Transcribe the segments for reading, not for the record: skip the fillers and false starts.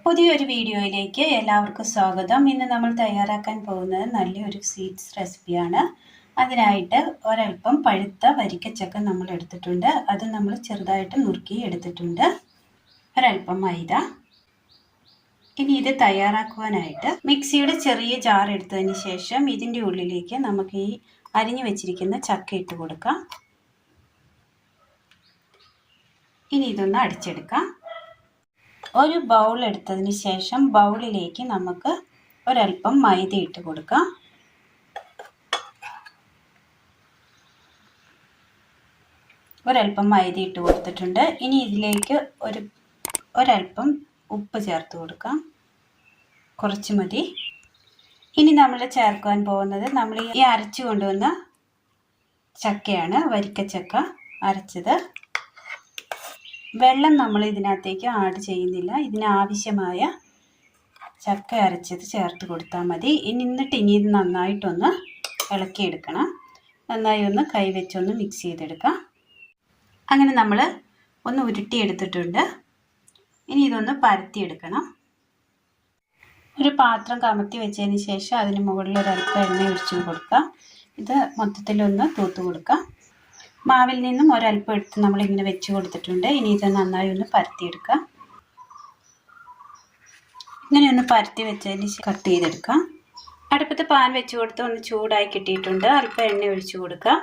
പുതിയൊരു വീഡിയോയിലേക്ക് എല്ലാവർക്കും സ്വാഗതം. ഇന്ന് നമ്മൾ തയ്യാറാക്കാൻ പോകുന്നത് നല്ലൊരു സ്വീറ്റ്സ് റെസിപ്പിയാണ്. അതിനായിട്ട് ഒരൽപ്പം പഴുത്ത വരിക്കച്ചക്ക നമ്മൾ എടുത്തിട്ടുണ്ട്. അത് നമ്മൾ ചെറുതായിട്ട് നുറുക്കി എടുത്തിട്ടുണ്ട്. ഒരൽപ്പം മൈദ. ഇനി ഇത് തയ്യാറാക്കുവാനായിട്ട് മിക്സിയുടെ ചെറിയ ജാർ എടുത്തതിന് ശേഷം ഇതിൻ്റെ ഉള്ളിലേക്ക് നമുക്ക് ഈ അരിഞ്ഞു വെച്ചിരിക്കുന്ന ചക്ക ഇട്ട് കൊടുക്കാം. ഇനി ഇതൊന്ന് അടിച്ചെടുക്കാം. ഒരു ബൗൾ എടുത്തതിന് ശേഷം ബൗളിലേക്ക് നമുക്ക് ഒരൽപ്പം മൈദ ഇട്ട് കൊടുക്കാം. ഒരൽപ്പം മൈദ ഇട്ട് കൊടുത്തിട്ടുണ്ട്. ഇനി ഇതിലേക്ക് ഒരൽപ്പം ഉപ്പ് ചേർത്ത് കൊടുക്കാം. കുറച്ച് മതി. ഇനി നമ്മൾ ചേർക്കാൻ പോകുന്നത് നമ്മൾ ഈ അരച്ചു കൊണ്ടുവന്ന ചക്കയാണ്, വരിക്കച്ചക്ക അരച്ചത്. വെള്ളം നമ്മൾ ഇതിനകത്തേക്ക് ആഡ് ചെയ്യുന്നില്ല. ഇതിനാവശ്യമായ ചക്ക അരച്ചത് ചേർത്ത് കൊടുത്താൽ മതി. എന്നിട്ട് ഇത് നന്നായിട്ടൊന്ന് ഇളക്കിയെടുക്കണം. നന്നായി ഒന്ന് കൈവച്ചൊന്ന് മിക്സ് ചെയ്തെടുക്കാം. അങ്ങനെ നമ്മൾ ഒന്ന് ഉരുട്ടിയെടുത്തിട്ടുണ്ട്. ഇനി ഇതൊന്ന് പരത്തിയെടുക്കണം. ഒരു പാത്രം കമത്തി വെച്ചതിന് ശേഷം അതിന് മുകളിൽ ഒരൽപ്പം എണ്ണ ഒഴിച്ചു കൊടുക്കാം. ഇത് മൊത്തത്തിലൊന്ന് തൂത്ത് കൊടുക്കാം. മാവിൽ നിന്നും ഒരൽപ്പം എടുത്ത് നമ്മളിങ്ങനെ വെച്ച് കൊടുത്തിട്ടുണ്ട്. ഇനി ഇത് നന്നായി ഒന്ന് പരത്തിയെടുക്കാം. ഇങ്ങനെ ഒന്ന് പരത്തി വെച്ചതിന് കട്ട് ചെയ്തെടുക്കാം. അടുപ്പത്ത് പാൻ വെച്ച് കൊടുത്ത് ഒന്ന് ചൂടായി കിട്ടിയിട്ടുണ്ട്. അല്പം എണ്ണ ഒഴിച്ചു കൊടുക്കാം.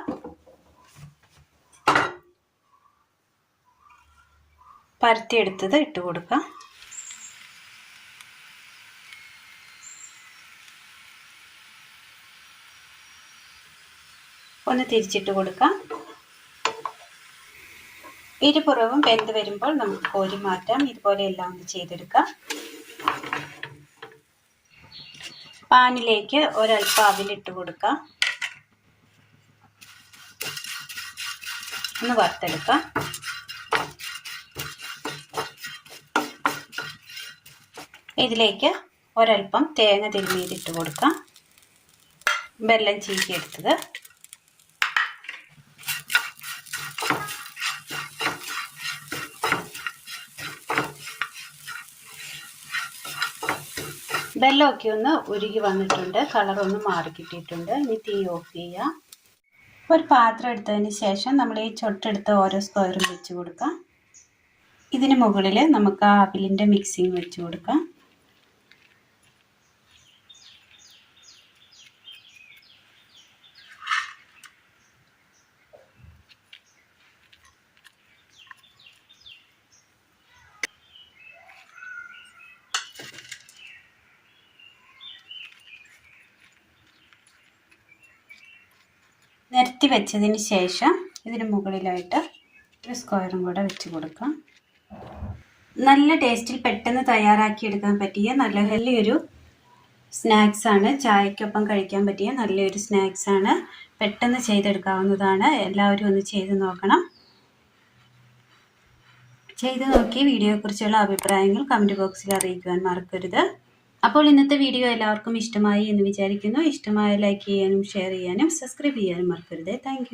പരത്തിയെടുത്തത് ഇട്ട് കൊടുക്കാം. ഒന്ന് തിരിച്ചിട്ട് കൊടുക്കാം. ഇരുപുറവും വെന്ത് വരുമ്പോൾ നമുക്ക് കോരി മാറ്റാം. ഇതുപോലെ എല്ലാം ഒന്ന് ചെയ്തെടുക്കാം. പാനിലേക്ക് ഒരൽപ്പം അവിലിട്ട് കൊടുക്കാം. ഒന്ന് വറുത്തെടുക്കാം. ഇതിലേക്ക് ഒരൽപ്പം തേങ്ങ തിരുമ്മിയിട്ടിട്ട് കൊടുക്കാം. വെള്ളം ചീകിയെടുത്തത്. വെള്ളമൊക്കെ ഒന്ന് ഉരുകി വന്നിട്ടുണ്ട്. കളറൊന്ന് മാറി കിട്ടിയിട്ടുണ്ട്. ഇനി തീ ഓഫ് ചെയ്യാം. ഒരു പാത്രം എടുത്തതിന് ശേഷം നമ്മൾ ഈ ചൊട്ടെടുത്ത ഓരോ സ്ക്വയറും വെച്ച് കൊടുക്കാം. ഇതിന് മുകളിൽ നമുക്ക് ആ അവിലിൻ്റെ മിക്സിങ് വെച്ച് കൊടുക്കാം. നിരത്തി വെച്ചതിന് ശേഷം ഇതിന് മുകളിലായിട്ട് ഒരു സ്ക്വയറും കൂടെ വെച്ച് കൊടുക്കാം. നല്ല ടേസ്റ്റിൽ പെട്ടെന്ന് തയ്യാറാക്കിയെടുക്കാൻ പറ്റിയ നല്ലൊരു സ്നാക്സാണ്. ചായക്കൊപ്പം കഴിക്കാൻ പറ്റിയ നല്ലൊരു സ്നാക്സാണ്. പെട്ടെന്ന് ചെയ്തെടുക്കാവുന്നതാണ്. എല്ലാവരും ഒന്ന് ചെയ്ത് നോക്കണം. ചെയ്ത് നോക്കി വീഡിയോയെക്കുറിച്ചുള്ള അഭിപ്രായങ്ങൾ കമൻറ്റ് ബോക്സിൽ അറിയിക്കുവാൻ മറക്കരുത്. അപ്പോൾ ഇന്നത്തെ വീഡിയോ എല്ലാവർക്കും ഇഷ്ടമായി എന്ന് വിചാരിക്കുന്നു. ഇഷ്ടമായ ലൈക്ക് ചെയ്യാനും ഷെയർ ചെയ്യാനും സബ്സ്ക്രൈബ് ചെയ്യാനും മറക്കരുത്. താങ്ക്